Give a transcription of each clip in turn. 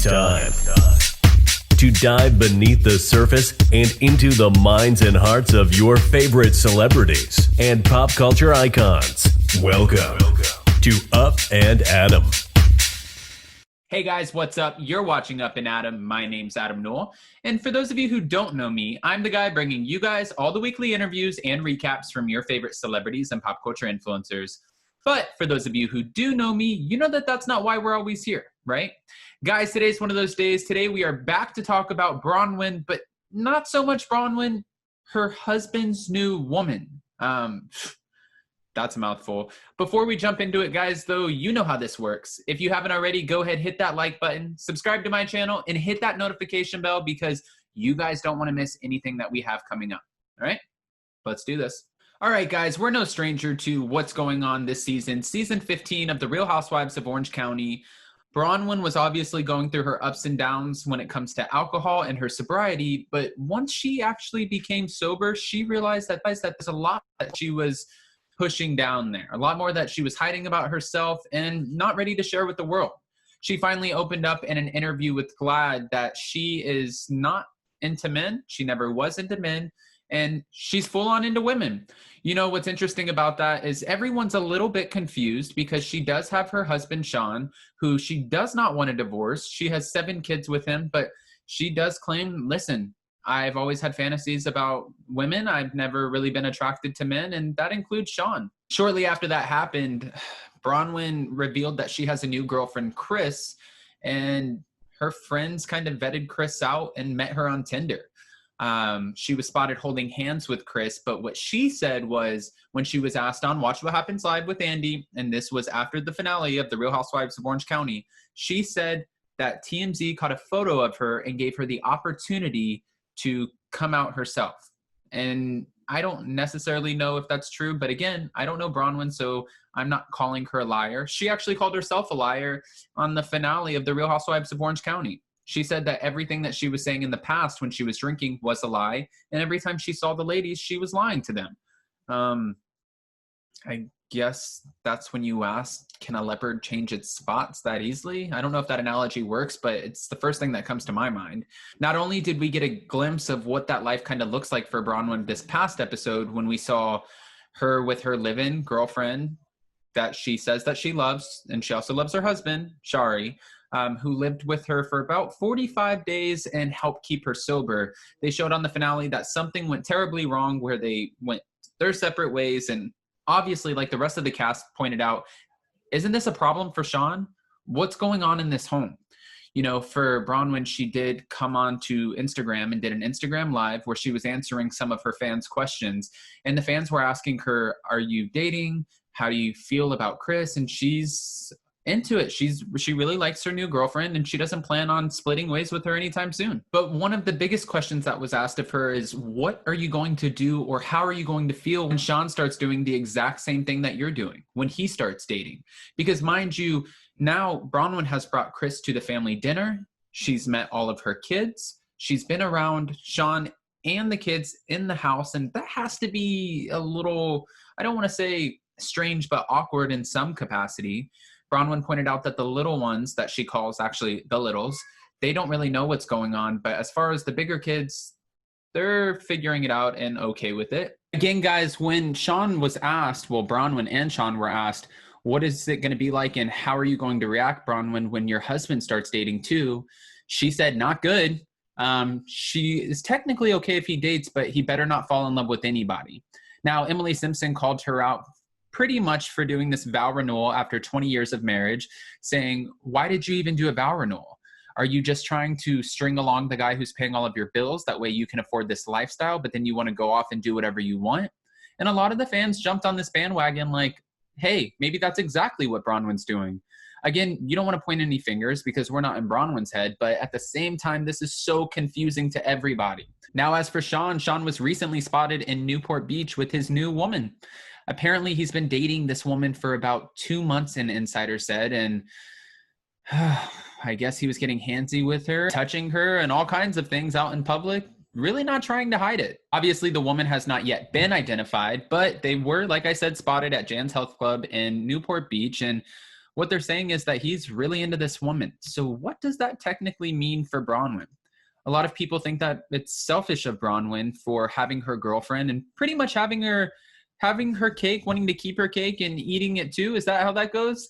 It's time to dive beneath the surface and into the minds and hearts of your favorite celebrities and pop culture icons. Welcome to Up and Adam. Hey guys, what's up? You're watching Up and Adam. My name's Adam Newell. And for those of you who don't know me, I'm the guy bringing you guys all the weekly interviews and recaps from your favorite celebrities and pop culture influencers. But for those of you who do know me, you know that that's not why we're always here, right? Guys, today's one of those days. Today we are back to talk about Braunwyn, but not so much Braunwyn, her husband's new woman. That's a mouthful. Before we jump into it, guys, though, you know how this works. If you haven't already, go ahead, hit that like button, subscribe to my channel, and hit that notification bell because you guys don't want to miss anything that we have coming up. All right? Let's do this. All right, guys, we're no stranger to what's going on this season. Season 15 of The Real Housewives of Orange County. Braunwyn was obviously going through her ups and downs when it comes to alcohol and her sobriety, but once she actually became sober, she realized that there's a lot that she was pushing down there, a lot more that she was hiding about herself and not ready to share with the world. She finally opened up in an interview with Glad that she is not into men. She never was into men, and she's full on into women. You know, what's interesting about that is everyone's a little bit confused because she does have her husband, Sean, who she does not want a divorce. She has 7 kids with him, but she does claim, listen, I've always had fantasies about women. I've never really been attracted to men, and that includes Sean. Shortly after that happened, Braunwyn revealed that she has a new girlfriend, Chris, and her friends kind of vetted Chris out and met her on Tinder. She was spotted holding hands with Chris, but what she said was when she was asked on Watch What Happens Live with Andy, and this was after the finale of The Real Housewives of Orange County, she said that TMZ caught a photo of her and gave her the opportunity to come out herself. And I don't necessarily know if that's true, but again, I don't know Braunwyn, so I'm not calling her a liar. She actually called herself a liar on the finale of The Real Housewives of Orange County. She said that everything that she was saying in the past when she was drinking was a lie, and every time she saw the ladies, she was lying to them. I guess that's when you ask, can a leopard change its spots that easily? I don't know if that analogy works, but it's the first thing that comes to my mind. Not only did we get a glimpse of what that life kind of looks like for Braunwyn this past episode when we saw her with her live-in girlfriend that she says that she loves, and she also loves her husband, Shari, who lived with her for about 45 days and helped keep her sober. They showed on the finale that something went terribly wrong where they went their separate ways, and obviously, like the rest of the cast pointed out, isn't this a problem for Sean? What's going on in this home? You know, for Braunwyn, she did come on to Instagram and did an Instagram live where she was answering some of her fans' questions. And the fans were asking her, are you dating? How do you feel about Chris? And she's into it. She really likes her new girlfriend, and she doesn't plan on splitting ways with her anytime soon. But one of the biggest questions that was asked of her is, what are you going to do, or how are you going to feel when Sean starts doing the exact same thing that you're doing when he starts dating? Because mind you, now Braunwyn has brought Chris to the family dinner. She's met all of her kids. She's been around Sean and the kids in the house, and that has to be a little, I don't want to say strange, but awkward in some capacity. Braunwyn pointed out that the little ones that she calls actually the littles, they don't really know what's going on. But as far as the bigger kids, they're figuring it out and okay with it. Again, guys, when Sean was asked, well, Braunwyn and Sean were asked, what is it going to be like and how are you going to react, Braunwyn, when your husband starts dating too? She said, not good. She is technically okay if he dates, but he better not fall in love with anybody. Now, Emily Simpson called her out pretty much for doing this vow renewal after 20 years of marriage, saying, why did you even do a vow renewal? Are you just trying to string along the guy who's paying all of your bills? That way you can afford this lifestyle, but then you want to go off and do whatever you want? And a lot of the fans jumped on this bandwagon like, hey, maybe that's exactly what Braunwyn's doing. Again, you don't want to point any fingers because we're not in Braunwyn's head, but at the same time, this is so confusing to everybody. Now, as for Sean, Sean was recently spotted in Newport Beach with his new woman. Apparently, he's been dating this woman for about 2 months, an insider said, and I guess he was getting handsy with her, touching her, and all kinds of things out in public, really not trying to hide it. Obviously, the woman has not yet been identified, but they were, like I said, spotted at Jan's Health Club in Newport Beach, and what they're saying is that he's really into this woman. So what does that technically mean for Braunwyn? A lot of people think that it's selfish of Braunwyn for having her girlfriend and pretty much having her cake, wanting to keep her cake and eating it too. Is that how that goes?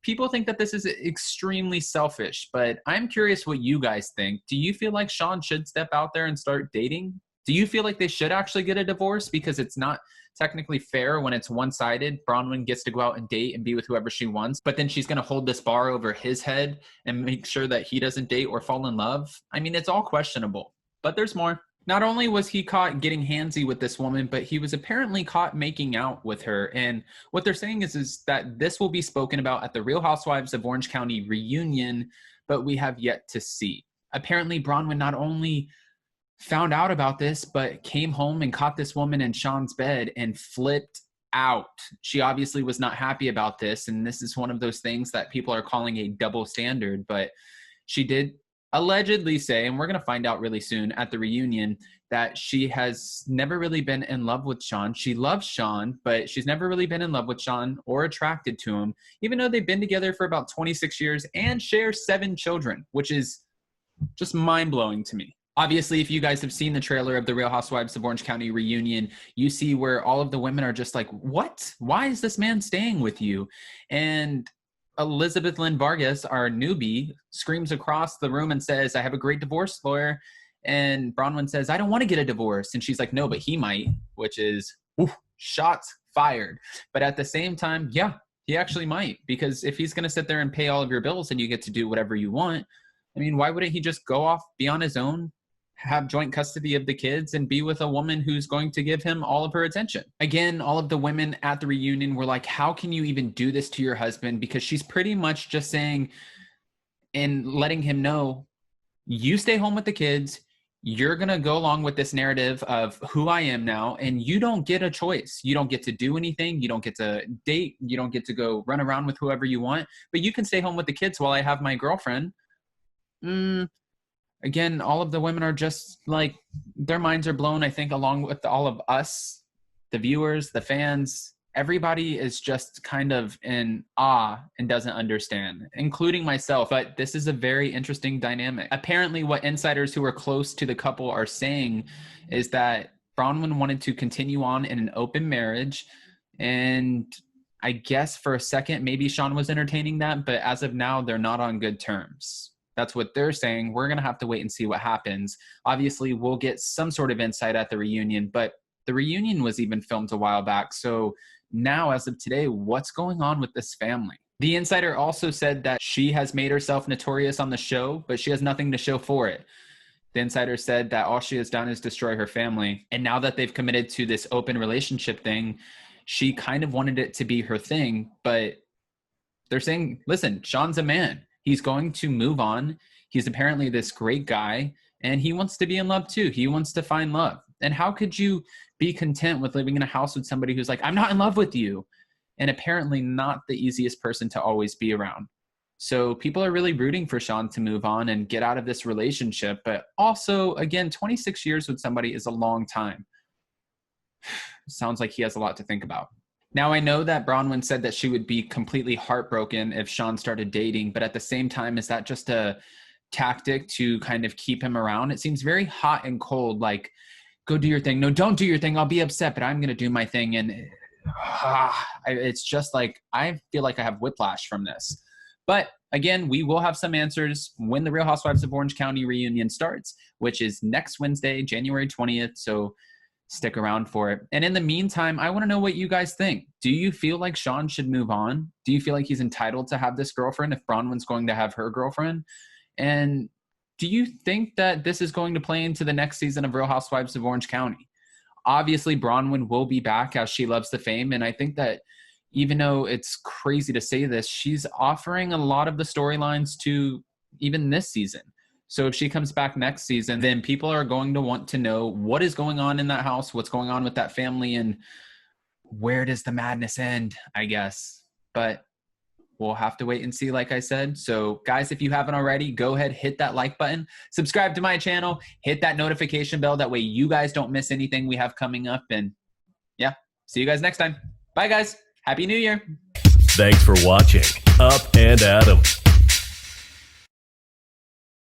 People think that this is extremely selfish, but I'm curious what you guys think. Do you feel like Sean should step out there and start dating? Do you feel like they should actually get a divorce because it's not technically fair when it's one-sided? Braunwyn gets to go out and date and be with whoever she wants, but then she's going to hold this bar over his head and make sure that he doesn't date or fall in love. I mean, it's all questionable, but there's more. Not only was he caught getting handsy with this woman, but he was apparently caught making out with her. And what they're saying is that this will be spoken about at the Real Housewives of Orange County reunion, but we have yet to see. Apparently, Braunwyn not only found out about this, but came home and caught this woman in Sean's bed and flipped out. She obviously was not happy about this, and this is one of those things that people are calling a double standard, but she did allegedly say, and we're going to find out really soon at the reunion, that she has never really been in love with Sean. She loves Sean, but she's never really been in love with Sean or attracted to him, even though they've been together for about 26 years and share 7 children, which is just mind-blowing to me. Obviously, if you guys have seen the trailer of the Real Housewives of Orange County reunion, you see where all of the women are just like, what? Why is this man staying with you? And Elizabeth Lynn Vargas, our newbie, screams across the room and says, I have a great divorce lawyer. And Braunwyn says, I don't want to get a divorce. And she's like, no, but he might, which is shots fired. But at the same time, yeah, he actually might, because if he's going to sit there and pay all of your bills and you get to do whatever you want, I mean, why wouldn't he just go off, be on his own, have joint custody of the kids, and be with a woman who's going to give him all of her attention? Again, all of the women at the reunion were like, how can you even do this to your husband? Because she's pretty much just saying and letting him know, you stay home with the kids. You're going to go along with this narrative of who I am now, and you don't get a choice. You don't get to do anything. You don't get to date. You don't get to go run around with whoever you want, but you can stay home with the kids while I have my girlfriend. Again, all of the women are just like, their minds are blown, I think, along with all of us, the viewers, the fans. Everybody is just kind of in awe and doesn't understand, including myself. But this is a very interesting dynamic. Apparently, what insiders who are close to the couple are saying is that Braunwyn wanted to continue on in an open marriage. And I guess for a second, maybe Sean was entertaining that. But as of now, they're not on good terms. That's what they're saying. We're going to have to wait and see what happens. Obviously, we'll get some sort of insight at the reunion, but the reunion was even filmed a while back. So now, as of today, what's going on with this family? The insider also said that she has made herself notorious on the show, but she has nothing to show for it. The insider said that all she has done is destroy her family. And now that they've committed to this open relationship thing, she kind of wanted it to be her thing, but they're saying, listen, Sean's a man. He's going to move on. He's apparently this great guy, and he wants to be in love too. He wants to find love. And how could you be content with living in a house with somebody who's like, I'm not in love with you, and apparently not the easiest person to always be around? So people are really rooting for Sean to move on and get out of this relationship. But also, again, 26 years with somebody is a long time. Sounds like he has a lot to think about. Now, I know that Braunwyn said that she would be completely heartbroken if Sean started dating, but at the same time, is that just a tactic to kind of keep him around? It seems very hot and cold, like, go do your thing. No, don't do your thing. I'll be upset, but I'm going to do my thing. And it's just like, I feel like I have whiplash from this. But again, we will have some answers when the Real Housewives of Orange County reunion starts, which is next Wednesday, January 20th. So stick around for it. And in the meantime, I want to know what you guys think. Do you feel like Sean should move on? Do you feel like he's entitled to have this girlfriend if Braunwyn's going to have her girlfriend? And do you think that this is going to play into the next season of Real Housewives of Orange County? Obviously, Braunwyn will be back as she loves the fame. And I think that even though it's crazy to say this, she's offering a lot of the storylines to even this season. So if she comes back next season, then people are going to want to know what is going on in that house, what's going on with that family, and where does the madness end, I guess. But we'll have to wait and see, like I said. So guys, if you haven't already, go ahead, hit that like button, subscribe to my channel, hit that notification bell. That way you guys don't miss anything we have coming up. And yeah, see you guys next time. Bye guys. Happy New Year. Thanks for watching. up and at 'em.